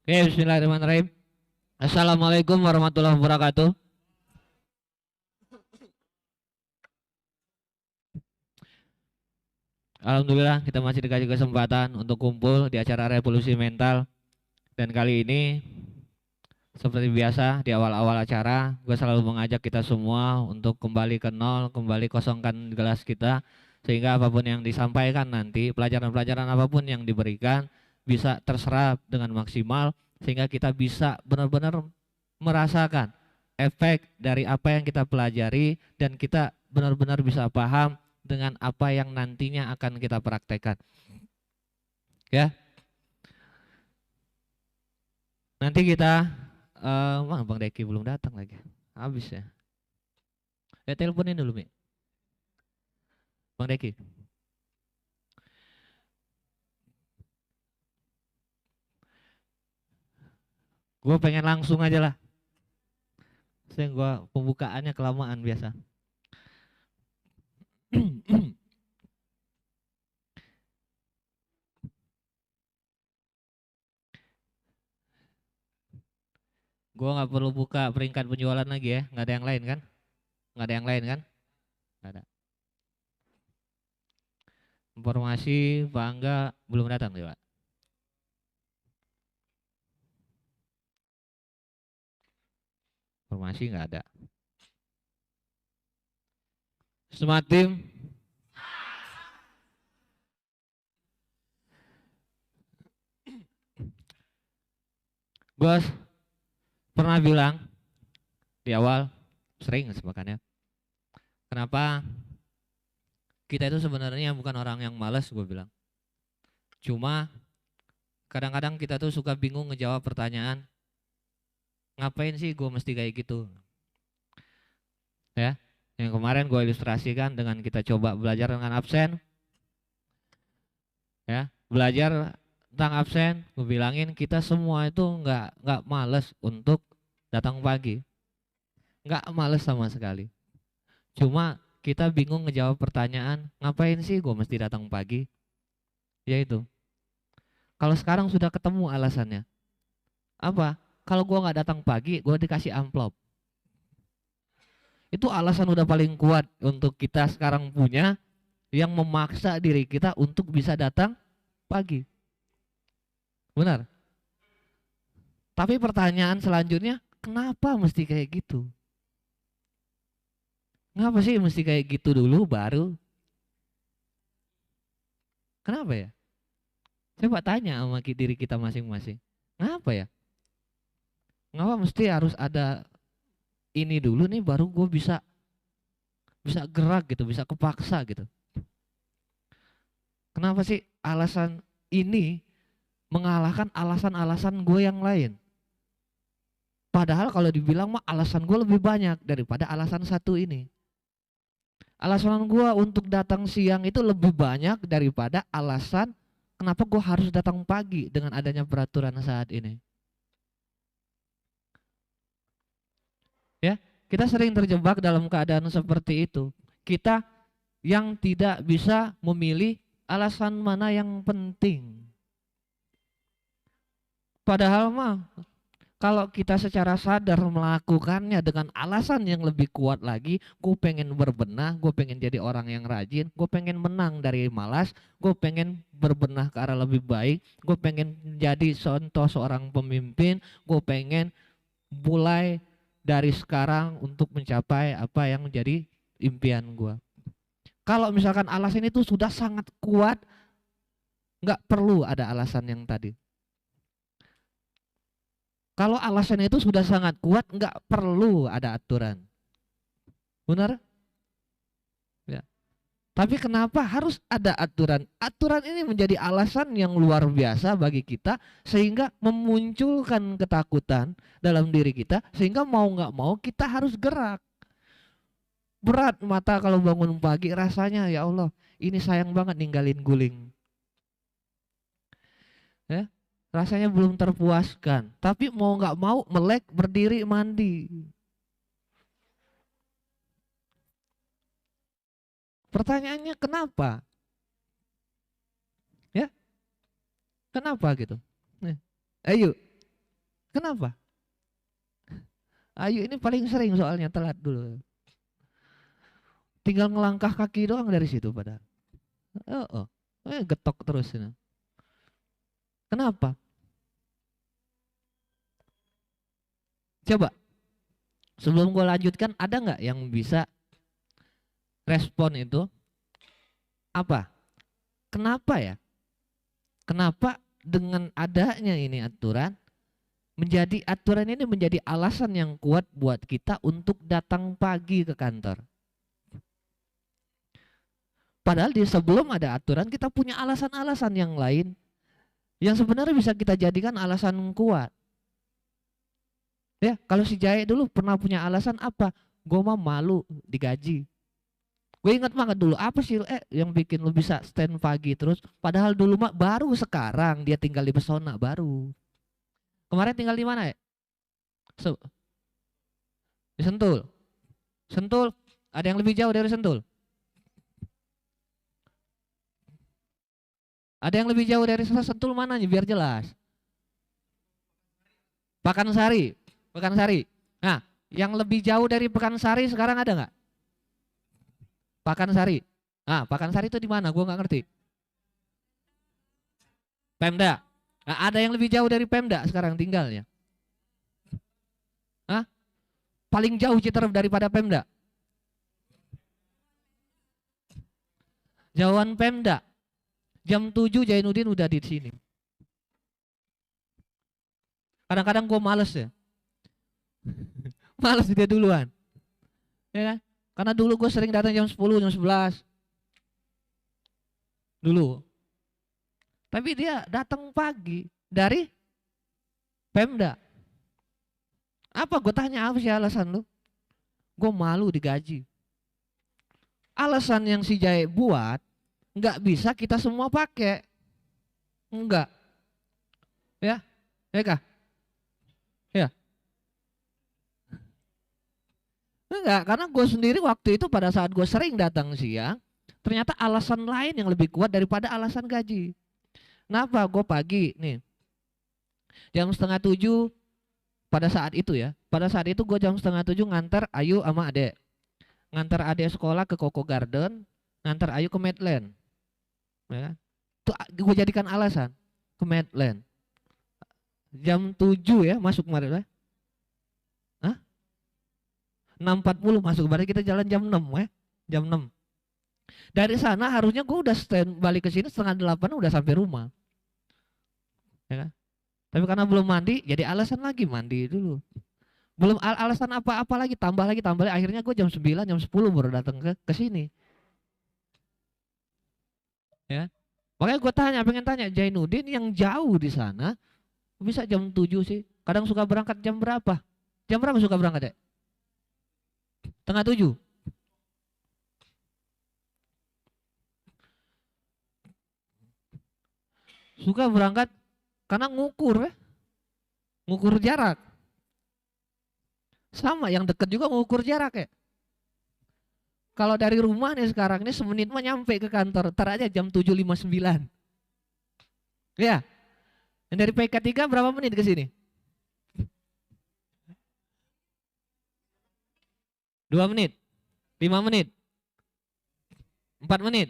Oke, bismillahirrahmanirrahim. Assalamualaikum warahmatullahi wabarakatuh. Alhamdulillah kita masih dikasih kesempatan untuk kumpul di acara Revolusi Mental. Dan kali ini seperti biasa di awal-awal acara, gue selalu mengajak kita semua untuk kembali ke nol, kembali kosongkan gelas kita, sehingga apapun yang disampaikan nanti, pelajaran-pelajaran apapun yang diberikan bisa terserap dengan maksimal, sehingga kita bisa benar-benar merasakan efek dari apa yang kita pelajari dan kita benar-benar bisa paham dengan apa yang nantinya akan kita praktekkan. Ya, nanti kita Bang Deki belum datang lagi. Habis ya. Teleponin dulu, Mi. Bang Deki. Gue pengen langsung aja lah. Saya gue pembukaannya kelamaan biasa. Gue nggak perlu buka peringkat penjualan lagi ya. Nggak ada yang lain kan? Nggak ada yang lain kan? Nggak ada. Informasi Pak Angga belum datang nih, Pak. Informasi nggak ada. Smart Team. Gue pernah bilang di awal, sering sebakannya, kenapa kita itu sebenarnya bukan orang yang malas, gue bilang. Cuma kadang-kadang kita tuh suka bingung ngejawab pertanyaan, ngapain sih gue mesti kayak gitu? Ya, yang kemarin gue ilustrasikan dengan kita coba belajar dengan absen, ya, belajar tentang absen, gue bilangin kita semua itu nggak males untuk datang pagi, nggak males sama sekali. Cuma kita bingung ngejawab pertanyaan, ngapain sih gue mesti datang pagi? Yaitu, kalau sekarang sudah ketemu alasannya, apa? Kalau gue nggak datang pagi, gue dikasih amplop. Itu alasan udah paling kuat untuk kita sekarang punya yang memaksa diri kita untuk bisa datang pagi. Benar. Tapi pertanyaan selanjutnya, kenapa mesti kayak gitu? Kenapa sih mesti kayak gitu dulu baru? Kenapa ya? Coba tanya sama diri kita masing-masing. Kenapa ya? Kenapa mesti harus ada ini dulu nih baru gue bisa bisa gerak gitu, bisa kepaksa gitu. Kenapa sih alasan ini mengalahkan alasan-alasan gue yang lain? Padahal kalau dibilang mah alasan gue lebih banyak daripada alasan satu ini. Alasan gue untuk datang siang itu lebih banyak daripada alasan kenapa gue harus datang pagi dengan adanya peraturan saat ini. Ya, kita sering terjebak dalam keadaan seperti itu. Kita yang tidak bisa memilih alasan mana yang penting. Padahal mah kalau kita secara sadar melakukannya dengan alasan yang lebih kuat lagi, gue pengen berbenah, gue pengen jadi orang yang rajin, gue pengen menang dari malas, gue pengen berbenah ke arah lebih baik, gue pengen jadi contoh seorang pemimpin, gue pengen mulai dari sekarang untuk mencapai apa yang menjadi impian gue. Kalau misalkan alasan itu sudah sangat kuat, nggak perlu ada alasan yang tadi. Kalau alasan itu sudah sangat kuat, nggak perlu ada aturan. Benar? Ya. Tapi kenapa harus ada aturan? Aturan ini menjadi alasan yang luar biasa bagi kita sehingga memunculkan ketakutan dalam diri kita sehingga mau nggak mau kita harus gerak. Berat mata kalau bangun pagi rasanya ya Allah, ini sayang banget ninggalin guling. Ya, rasanya belum terpuaskan. Tapi mau nggak mau melek berdiri mandi. Pertanyaannya kenapa? Ya, kenapa gitu? Ayo, Kenapa? Ayu ini paling sering soalnya telat dulu. Tinggal ngelangkah kaki doang dari situ padahal. Oh, getok terus. Kenapa? Coba, sebelum gue lanjutkan, ada nggak yang bisa respon itu? Apa? Kenapa ya? Kenapa dengan adanya ini aturan, aturan ini menjadi alasan yang kuat buat kita untuk datang pagi ke kantor? Padahal di sebelum ada aturan kita punya alasan-alasan yang lain yang sebenarnya bisa kita jadikan alasan kuat. Ya, kalau si Jaya dulu pernah punya alasan apa? Gue mah malu digaji. Gue ingat banget dulu apa sih yang bikin lu bisa stand pagi terus? Padahal dulu mah baru sekarang dia tinggal di Pesona baru. Kemarin tinggal di mana ya? Di Sentul. Sentul, ada yang lebih jauh dari Sentul? Ada yang lebih jauh dari Sentul mana nih biar jelas? Pakansari. Pekansari. Nah, yang lebih jauh dari Pekansari sekarang ada nggak? Pakansari. Nah, Pakansari itu di mana? Gue nggak ngerti. Pemda. Nah, ada yang lebih jauh dari Pemda sekarang tinggalnya? Hah? Paling jauh Citerep daripada Pemda? Jauhan Pemda. Jam 7 Jainuddin udah di sini. Kadang-kadang gue males ya. Males dia duluan. Ya kan? Karena dulu gue sering datang jam 10, jam 11. Dulu. Tapi dia datang pagi dari Pemda. Apa gue tanya apa sih alasan lu? Gue malu digaji. Alasan yang si Jaya buat nggak bisa kita semua pakai. Enggak. Ya? Ya kah? Ya. Enggak, karena gue sendiri waktu itu pada saat gue sering datang siang, ternyata alasan lain yang lebih kuat daripada alasan gaji. Kenapa? Gue pagi nih, jam 6:30 pada saat itu ya. Pada saat itu gue jam 6:30 ngantar Ayu sama Ade. Ngantar Ade sekolah ke Koko Garden, ngantar Ayu ke Medland. Ya. Itu gue jadikan alasan ke Medland. Jam 7 ya masuk kemarin. 6:40 masuk, berarti kita jalan jam 6 ya. Jam 6. Dari sana harusnya gue udah stand balik ke sini 7:30 udah sampai rumah. Ya kan? Tapi karena belum mandi, jadi alasan lagi mandi dulu. Belum alasan apa-apa lagi, tambah lagi, akhirnya gue jam 9, jam 10 baru datang ke sini. Ya. Makanya gue pengen tanya Jainuddin yang jauh di sana bisa jam 7 sih. Kadang suka berangkat jam berapa? Jam berapa suka berangkat ya? 6:30. Suka berangkat karena ngukur ya. Ngukur jarak. Sama yang deket juga ngukur jarak ya. Kalau dari rumah nih sekarang ini semenit mah nyampe ke kantor. Ntar aja jam 7:59. Ya. Dan dari PK3 berapa menit ke sini? 2 menit. 5 menit. 4 menit.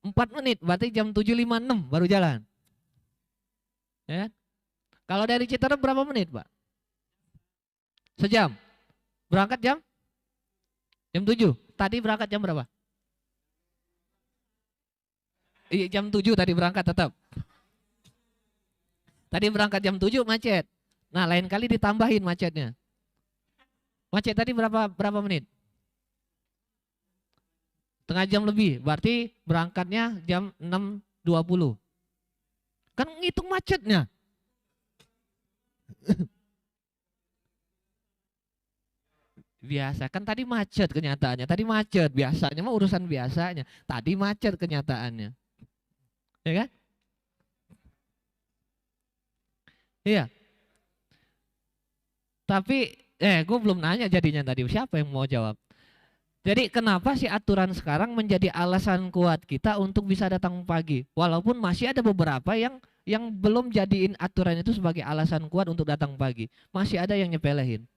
4 menit berarti jam 7:56 baru jalan. Ya. Kalau dari Citerep berapa menit, Pak? Sejam. Berangkat jam 7. Tadi berangkat jam berapa? Iya, jam 7 tadi berangkat tetap. Tadi berangkat jam 7 macet. Nah, lain kali ditambahin macetnya. Macet tadi berapa menit? Setengah jam lebih. Berarti berangkatnya jam 6:20. Kan ngitung macetnya. Biasa kan tadi macet kenyataannya. Tadi macet biasanya mah urusan biasanya. Tadi macet kenyataannya. Ya kan? Iya. Tapi gue belum nanya jadinya tadi. Siapa yang mau jawab? Jadi kenapa sih aturan sekarang menjadi alasan kuat kita untuk bisa datang pagi? Walaupun masih ada beberapa yang yang belum jadiin aturan itu sebagai alasan kuat untuk datang pagi. Masih ada yang nyepelehin.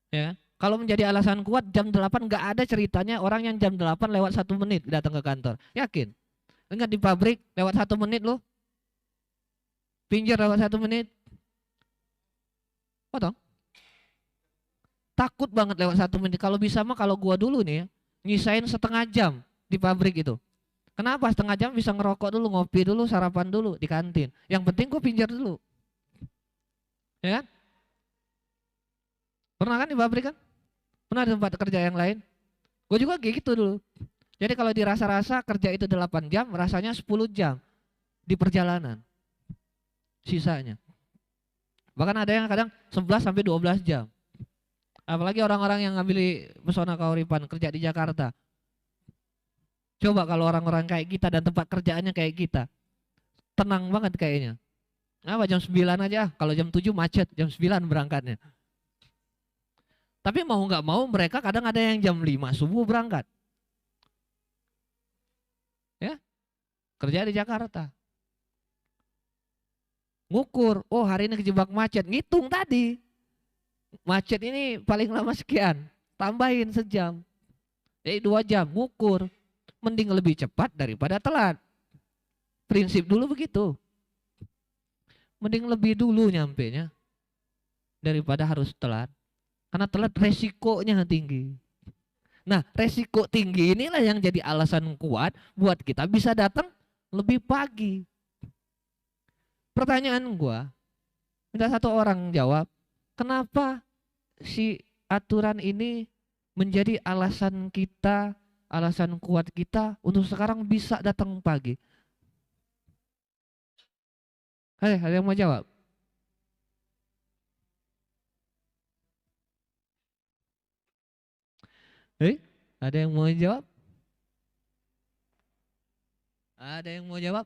Ya kan? Kalau menjadi alasan kuat jam 8 nggak ada ceritanya orang yang jam 8 lewat 1 menit datang ke kantor. Yakin? Ingat di pabrik lewat 1 menit loh. Pinjir lewat 1 menit. Potong. Takut banget lewat 1 menit. Kalau bisa mah kalau gua dulu nih ya, nyisain setengah jam di pabrik itu. Kenapa setengah jam bisa ngerokok dulu, ngopi dulu, sarapan dulu di kantin. Yang penting gua pinjir dulu. Ya kan? Pernah kan di pabrik kan? Pernah di tempat kerja yang lain? Gue juga kayak gitu dulu. Jadi kalau dirasa-rasa kerja itu 8 jam, rasanya 10 jam di perjalanan. Sisanya. Bahkan ada yang kadang 11 sampai 12 jam. Apalagi orang-orang yang ngambil pesona kauripan kerja di Jakarta. Coba kalau orang-orang kayak kita dan tempat kerjaannya kayak kita. Tenang banget kayaknya. Apa jam 9 aja, kalau jam 7 macet, jam 9 berangkatnya. Tapi mau nggak mau mereka kadang ada yang jam 5 subuh berangkat. Ya, kerja di Jakarta. Ngukur, oh hari ini kejebak macet, ngitung tadi. Macet ini paling lama sekian, tambahin sejam. Jadi 2 jam, ngukur. Mending lebih cepat daripada telat. Prinsip dulu begitu. Mending lebih dulu nyampenya daripada harus telat. Karena telat resikonya tinggi. Nah, resiko tinggi inilah yang jadi alasan kuat buat kita bisa datang lebih pagi. Pertanyaan gua, minta satu orang jawab, kenapa si aturan ini menjadi alasan kita, alasan kuat kita untuk sekarang bisa datang pagi? Hai, ada yang mau jawab? Ada yang mau jawab? Ada yang mau jawab?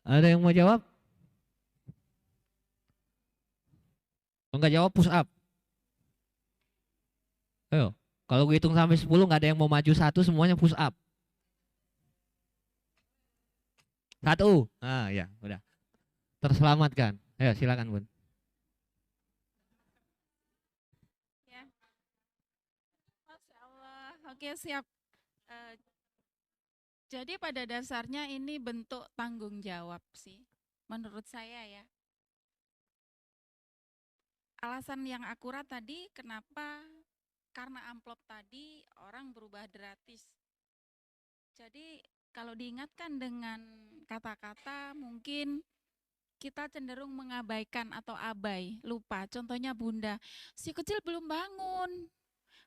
Ada yang mau jawab? Kalau nggak jawab push up. Ayo, kalau gue hitung sampai 10 nggak ada yang mau maju satu, semuanya push up. 1. Ah ya, udah. Terselamatkan. Ayo silakan Bun. Ya, Masya Allah. Oke, siap. Eh, jadi pada dasarnya ini bentuk tanggung jawab sih, menurut saya ya. Alasan yang akurat tadi kenapa? Karena amplop tadi orang berubah gratis. Jadi kalau diingatkan dengan kata-kata mungkin kita cenderung mengabaikan atau abai, lupa. Contohnya bunda, si kecil belum bangun.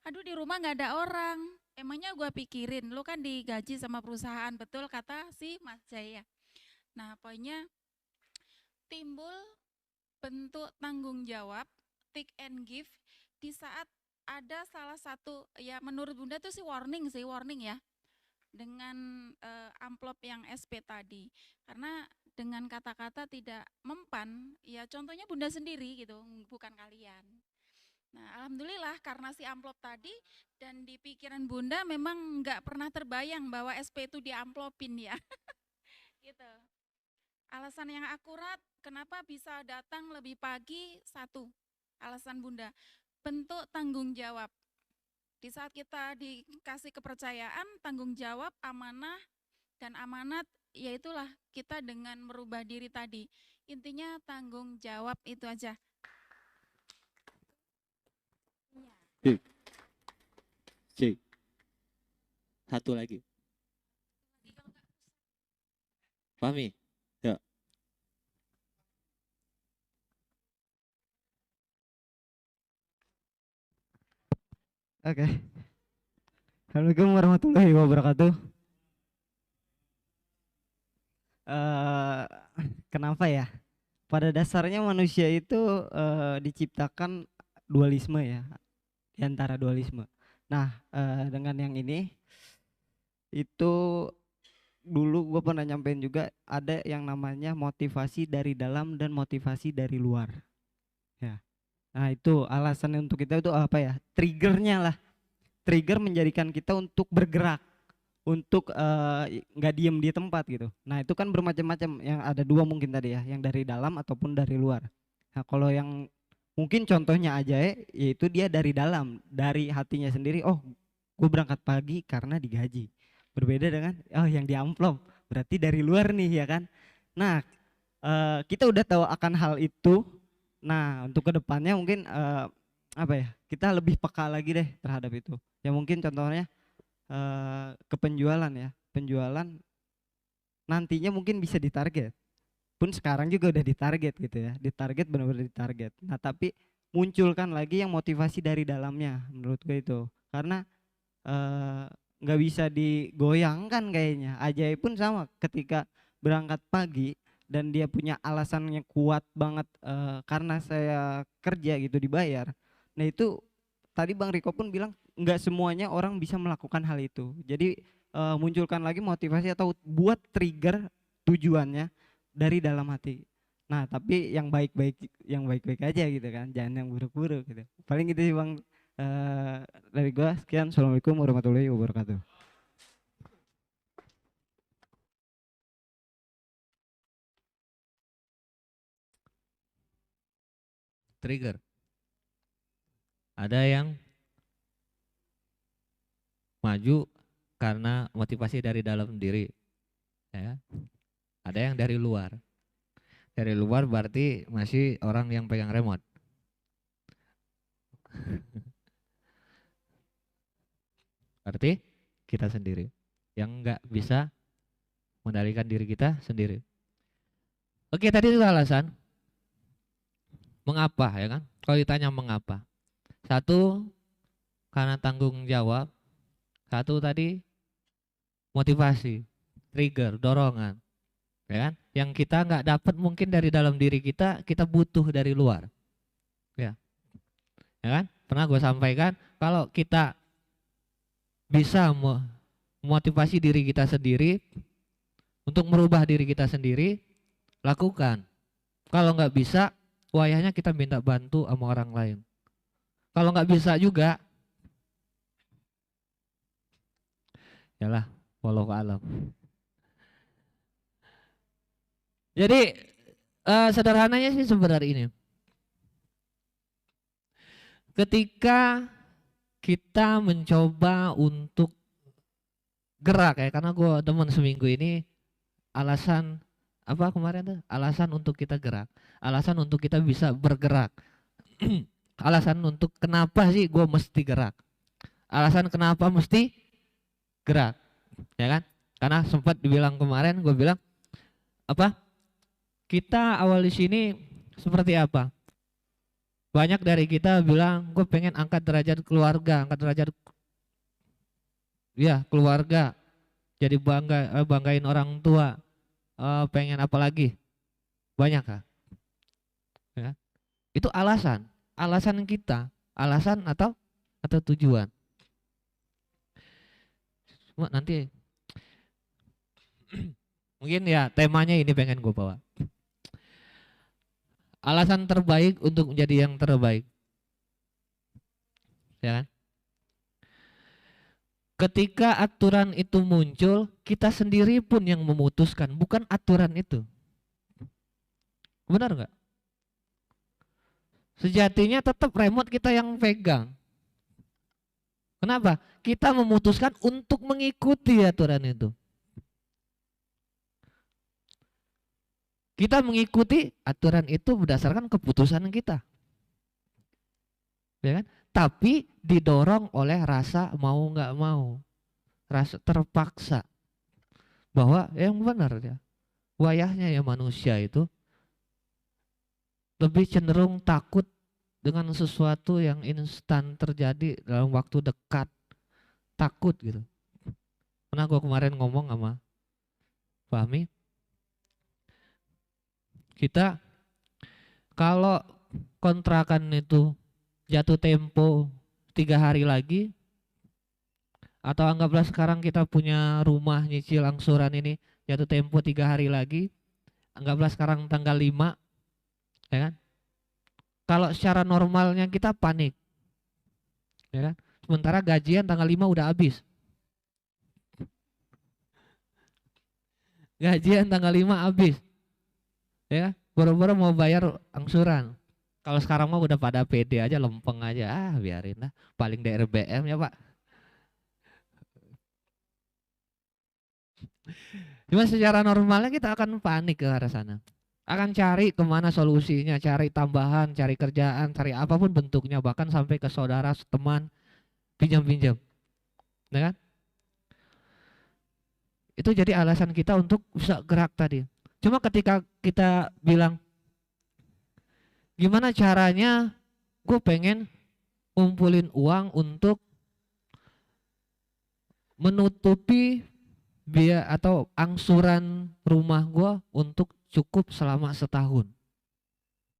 Aduh di rumah nggak ada orang. Emangnya gue pikirin, lu kan digaji sama perusahaan, betul kata si Mas Jaya. Nah pokoknya timbul bentuk tanggung jawab, take and give di saat ada salah satu, ya menurut bunda itu sih warning ya. Dengan amplop yang SP tadi. Karena dengan kata-kata tidak mempan, ya contohnya bunda sendiri gitu, bukan kalian. Nah, alhamdulillah karena si amplop tadi dan di pikiran bunda memang nggak pernah terbayang bahwa SP itu diamplopin ya. Gitu. Alasan yang akurat kenapa bisa datang lebih pagi, satu, alasan bunda, bentuk tanggung jawab. Di saat kita dikasih kepercayaan, tanggung jawab, amanah, dan amanat, yaitulah kita dengan merubah diri tadi. Intinya tanggung jawab itu aja. Cik. Cik. Satu lagi. Fahmi. Ya. Oke. Assalamualaikum warahmatullahi wabarakatuh. Kenapa ya? Pada dasarnya manusia itu diciptakan dualisme ya, di antara dualisme. Nah, dengan yang ini itu dulu gue pernah nyampein juga ada yang namanya motivasi dari dalam dan motivasi dari luar. Ya. Nah, itu alasannya untuk kita itu apa ya? Triggernya lah. Trigger menjadikan kita untuk bergerak, untuk nggak diem di tempat gitu. Nah itu kan bermacam-macam, yang ada dua mungkin tadi ya, yang dari dalam ataupun dari luar. Nah kalau yang mungkin contohnya aja ya, yaitu dia dari dalam, dari hatinya sendiri. Oh, gue berangkat pagi karena digaji. Berbeda dengan oh yang di amplop, berarti dari luar nih ya kan. Nah kita udah tahu akan hal itu. Nah untuk kedepannya mungkin apa ya, kita lebih peka lagi deh terhadap itu. Ya mungkin contohnya ke penjualan ya, penjualan nantinya mungkin bisa ditarget, pun sekarang juga udah ditarget gitu ya, ditarget, benar-benar ditarget. Nah tapi munculkan lagi yang motivasi dari dalamnya menurut gue itu, karena nggak bisa digoyangkan kayaknya. Ajaib pun sama, ketika berangkat pagi dan dia punya alasannya kuat banget, karena saya kerja gitu dibayar. Nah itu tadi Bang Riko pun bilang nggak semuanya orang bisa melakukan hal itu. Jadi munculkan lagi motivasi atau buat trigger tujuannya dari dalam hati. Nah tapi yang baik-baik aja gitu kan, jangan yang buruk-buruk gitu. Paling gitu sih Bang, dari gua sekian. Assalamualaikum warahmatullahi wabarakatuh. Trigger. Ada yang maju karena motivasi dari dalam diri, ya. Ada yang dari luar. Dari luar berarti masih orang yang pegang remote. Berarti kita sendiri yang nggak bisa mengendalikan diri kita sendiri. Oke, tadi itu alasan mengapa, ya kan? Kalau ditanya mengapa, satu karena tanggung jawab, satu tadi motivasi, trigger, dorongan, ya kan? Yang kita nggak dapat mungkin dari dalam diri kita, kita butuh dari luar, ya kan? Pernah gue sampaikan kalau kita bisa memotivasi diri kita sendiri untuk merubah diri kita sendiri, lakukan. Kalau nggak bisa, wayahnya kita minta bantu sama orang lain. Kalau nggak bisa juga, yalah, wallahu a'lam. Jadi sederhananya sih sebenarnya ini. Ketika kita mencoba untuk gerak ya, karena gue teman seminggu ini alasan apa kemarin tuh? Alasan untuk kita gerak, alasan untuk kita bisa bergerak, alasan untuk kenapa sih gue mesti gerak, alasan kenapa mesti gerak, ya kan? Karena sempat dibilang kemarin, gue bilang apa? Kita awal di sini seperti apa? Banyak dari kita bilang gue pengen angkat derajat keluarga, angkat derajat ya keluarga, jadi banggain orang tua, pengen apa lagi? Banyak kan? Ya. Itu alasan kita, alasan atau tujuan. Cuma nanti mungkin ya temanya ini pengen gue bawa. Alasan terbaik untuk menjadi yang terbaik, ya kan? Ketika aturan itu muncul, kita sendiri pun yang memutuskan, bukan aturan itu. Benar nggak? Sejatinya tetap remote kita yang pegang. Kenapa? Kita memutuskan untuk mengikuti aturan itu. Kita mengikuti aturan itu berdasarkan keputusan kita, ya kan? Tapi didorong oleh rasa mau nggak mau, rasa terpaksa, bahwa yang benar ya, wayahnya ya manusia itu lebih cenderung takut dengan sesuatu yang instan terjadi dalam waktu dekat, takut gitu. Karena gue kemarin ngomong sama Fahmi, kita kalau kontrakan itu jatuh tempo 3 hari lagi, atau anggaplah sekarang kita punya rumah nyicil angsuran ini jatuh tempo 3 hari lagi, anggaplah sekarang tanggal 5, ya kan? Kalau secara normalnya kita panik, ya kan? Sementara gajian tanggal 5 udah habis, gajian tanggal 5 habis. Ya, boro-boro mau bayar angsuran. Kalau sekarang mah udah pada pede aja, lempeng aja. Ah, biarin lah. Paling DRBM ya, Pak. Cuma secara normalnya kita akan panik ke arah sana. Akan cari kemana solusinya, cari tambahan, cari kerjaan, cari apapun bentuknya, bahkan sampai ke saudara, teman, pinjam-pinjam. Ya kan? Itu jadi alasan kita untuk bisa gerak tadi. Cuma ketika kita bilang, gimana caranya gue pengen ngumpulin uang untuk menutupi biaya atau angsuran rumah gue untuk cukup selama setahun.